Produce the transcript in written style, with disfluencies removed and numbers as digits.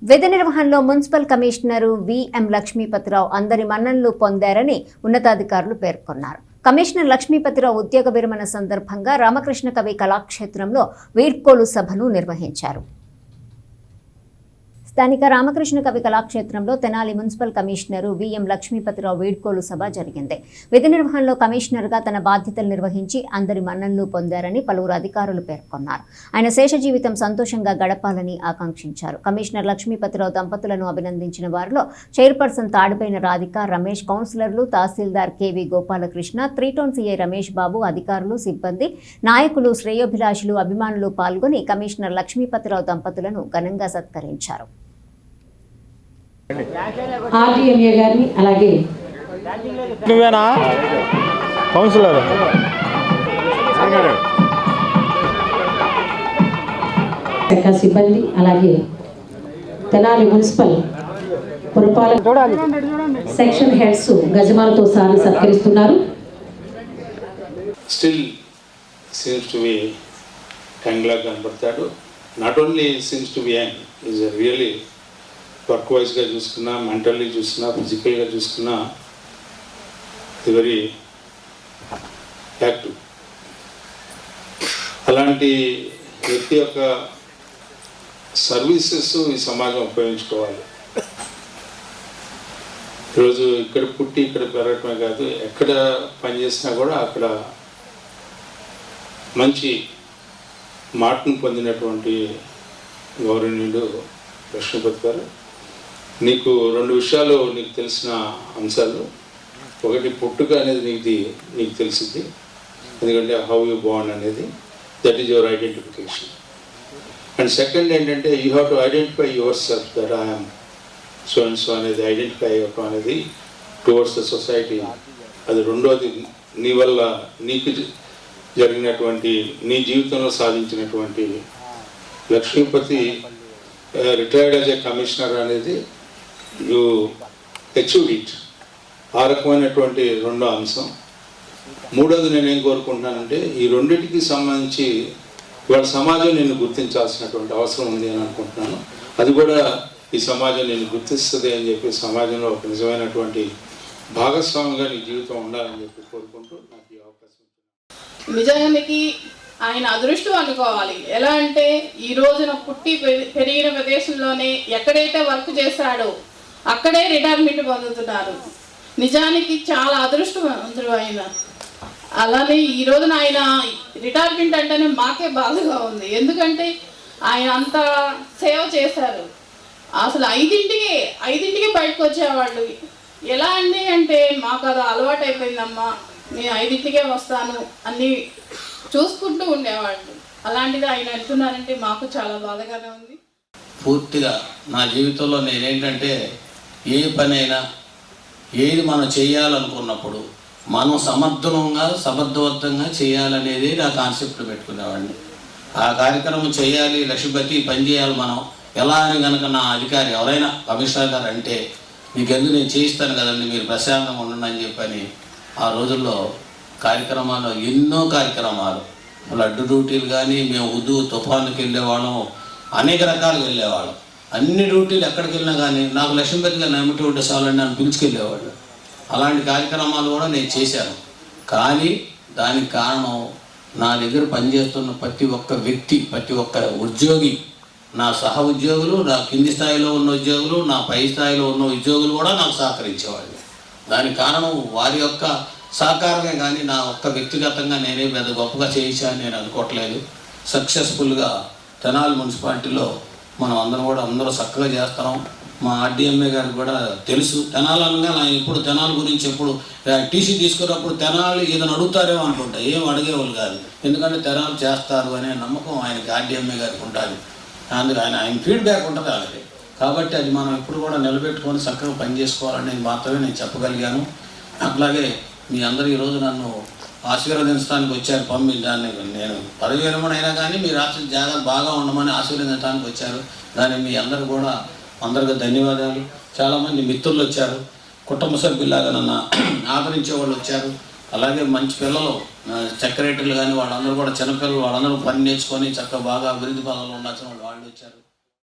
విధి నిర్వహణలో municipal commissioner VM Lakshmipathi Rao అందరి మన్ననలు పొందారని ఉన్నతాధికారులు పేర్కొన్నారు. కమిషనర్ లక్ష్మీపతిరావు ఉద్యోగ విరమణ సందర్భంగా రామకృష్ణ కవి కళాక్షేత్రంలో వీడ్కోలు సభను నిర్వహించారు. స్థానిక రామకృష్ణ కవి కళాక్షేత్రంలో Tenali municipal commissioner VM Lakshmipathirao వీడ్కోలు సభ జరిగింది. విధి నిర్వహణలో కమిషనర్గా తన బాధ్యతలు నిర్వహించి అందరి మన్ననలు పొందారని పలువురు అధికారులు పేర్కొన్నారు. ఆయన శేష జీవితం సంతోషంగా గడపాలని ఆకాంక్షించారు. కమిషనర్ లక్ష్మీపతిరావు దంపతులను అభినందించిన వారిలో చైర్పర్సన్ తాడిపైన రాధిక, రమేష్, కౌన్సిలర్లు, tahsildar KV Gopalakrishna, 3 town CI Ramesh Babu, అధికారులు, సిబ్బంది, నాయకులు, శ్రేయోభిలాషులు, అభిమానులు పాల్గొని కమిషనర్ లక్ష్మీపతిరావు దంపతులను ఘనంగా సత్కరించారు. ఆర్డీఎంఏ గారిని అలాగే నువ్వేనా కౌన్సిలర్ సిబ్బంది అలాగే తెనాలి మున్సిపల్ పురపాలక సెక్షన్ హెడ్స్ గజమాలతో సార్ సత్కరిస్తున్నారు. స్టిల్ సీమ్స్ టు బి యంగ్లా కనబడతాడు. Not only seems to be young, is really work వైజ్గా చూసుకున్నా, మెంటల్లీ చూసుకున్నా, ఫిజికల్గా చూసుకున్నా వెరీ యాక్టివ్. అలాంటి వ్యక్తి యొక్క సర్వీసెస్ ఈ సమాజం ఉపయోగించుకోవాలి. ఈరోజు ఇక్కడ పుట్టి ఇక్కడ పెరగటమే కాదు, ఎక్కడ పనిచేసినా కూడా అక్కడ మంచి మాటను పొందినటువంటి గౌరవనీయుడు లక్ష్మీపతి గారు. నీకు 2 విషయాలు నీకు తెలిసిన అంశాలు. ఒకటి, పుట్టుక అనేది నీకు తెలిసింది, ఎందుకంటే హౌ యూ బార్న్ అనేది, that is your identification. And second ఏంటంటే you have to identify yourself that I'm so and so అనేది ఐడెంటిఫై అవ్వటం అనేది టువర్డ్స్ ద సొసైటీ. అది రెండోది, నీ వల్ల నీకు జరిగినటువంటి, నీ జీవితంలో సాధించినటువంటి Lakshmipathi retired as a commissioner అనేది యూ అచీవ్డ్ ఇట్. ఆ రకమైనటువంటి రెండో అంశం. మూడోది నేనేం కోరుకుంటున్నానంటే, ఈ రెండింటికి సంబంధించి ఇవాళ సమాజం నిన్ను గుర్తించాల్సినటువంటి అవసరం ఉంది అని అనుకుంటున్నాను. అది కూడా ఈ సమాజం నిన్ను గుర్తిస్తుంది అని చెప్పి, సమాజంలో ఒక నిజమైనటువంటి భాగస్వామిగా నీ జీవితం ఉండాలని చెప్పి కోరుకుంటూ నాకు ఈ అవకాశం. నిజానికి ఆయన అదృష్టం అనుకోవాలి. ఎలా అంటే ఈ రోజున పుట్టి పెరిగిన ప్రదేశంలోనే ఎక్కడైతే వర్క్ చేశాడో అక్కడే రిటైర్మెంట్ పొందుతున్నారు. నిజానికి చాలా అదృష్టవంతుడు ఆయన. అలానే ఈ రోజున ఆయన రిటైర్మెంట్ అంటేనే మాకే బాధగా ఉంది. ఎందుకంటే ఆయన అంత సేవ చేశారు. అసలు 5ంటికి బయటకు వచ్చేవాళ్ళు. ఎలా అంటే మాకు అది అలవాటు అయిపోయిందమ్మా, నేను 5ంటికే వస్తాను అన్నీ చూసుకుంటూ ఉండేవాళ్ళు. అలాంటిది ఆయన వెళ్తున్నారంటే మాకు చాలా బాధగానే ఉంది. పూర్తిగా నా జీవితంలో నేనేంటంటే, ఏ పనైనా ఏది మనం చేయాలనుకున్నప్పుడు మనం సమర్థవంతంగా చేయాలనేది నా కాన్సెప్ట్ పెట్టుకునేవాడిని. ఆ కార్యక్రమం చేయాలి, లక్ష్మీపతి పని చేయాలి మనం ఎలా అని కనుక నా అధికారి ఎవరైనా కమిషనర్ గారు అంటే, మీకెందుకు నేను చేయిస్తాను కదండి, మీరు ప్రశాంతంగా ఉండండి అని చెప్పని ఆ రోజుల్లో కార్యక్రమాలు, ఎన్నో కార్యక్రమాలు, బ్లడ్ డ్యూటీలు కానీ, మేము తుఫానుకి వెళ్ళేవాళ్ళం, అనేక రకాలుగా వెళ్ళేవాళ్ళం. అన్ని డ్యూటీలు ఎక్కడికి వెళ్ళినా కానీ నాకు లక్ష్మీపతి గారిని ఎమ్మటి ఉంటే చాలని నన్ను పిలుచుకెళ్ళేవాళ్ళు. అలాంటి కార్యక్రమాలు కూడా నేను చేశాను. కానీ దానికి కారణం, నా దగ్గర పనిచేస్తున్న ప్రతి ఒక్క వ్యక్తి, ప్రతి ఒక్క ఉద్యోగి, నా సహ ఉద్యోగులు, నా కింది స్థాయిలో ఉన్న ఉద్యోగులు, నా పై స్థాయిలో ఉన్న ఉద్యోగులు కూడా నాకు సహకరించేవాళ్ళు. దానికి కారణం వారి యొక్క సహకారమే. కానీ నా ఒక్క వ్యక్తిగతంగా నేనే పెద్ద గొప్పగా చేయించాలని నేను అనుకోవట్లేదు. సక్సెస్ఫుల్గా తెనాలి మున్సిపాలిటీలో మనం అందరూ చక్కగా చేస్తున్నాం. మా ఆర్డీఎంఏ గారికి కూడా తెలుసు తెనాలి అనగా ఆయన ఎప్పుడు తెనాలి గురించి ఎప్పుడు టీసీ తీసుకున్నప్పుడు తెనాలి ఏదైనా అడుగుతారేమో అనుకుంటా, ఏం అడిగేవాళ్ళు కాదు. ఎందుకంటే తెనాలి చేస్తారు అనే నమ్మకం ఆయనకి, ఆర్డీఎంఏ గారికి ఉంటుంది. అందుకు ఆయన ఫీడ్బ్యాక్ ఉంటుంది అలాగే. కాబట్టి అది మనం ఎప్పుడు కూడా నిలబెట్టుకొని చక్కగా పనిచేసుకోవాలనేది మాత్రమే నేను చెప్పగలిగాను. అట్లాగే మీ అందరూ ఈరోజు నన్ను ఆశీర్వదించడానికి వచ్చారు. దాన్ని నేను పదవి విరమణ అయినా కానీ మీరు జాగ్రత్త బాగా ఉండమని ఆశీర్వదించడానికి వచ్చారు. దాన్ని మీ అందరికీ ధన్యవాదాలు. చాలామంది మిత్రులు వచ్చారు, కుటుంబ సభ్యులాగా నన్ను ఆదరించే వాళ్ళు వచ్చారు. అలాగే మంచి పిల్లలు, సెక్రటరీలు కానీ వాళ్ళందరూ కూడా చిన్నపిల్లలు, వాళ్ళందరూ పని నేర్చుకొని చక్కగా బాగా అభివృద్ధి పదంలో ఉండాల్సిన వాళ్ళు వచ్చారు.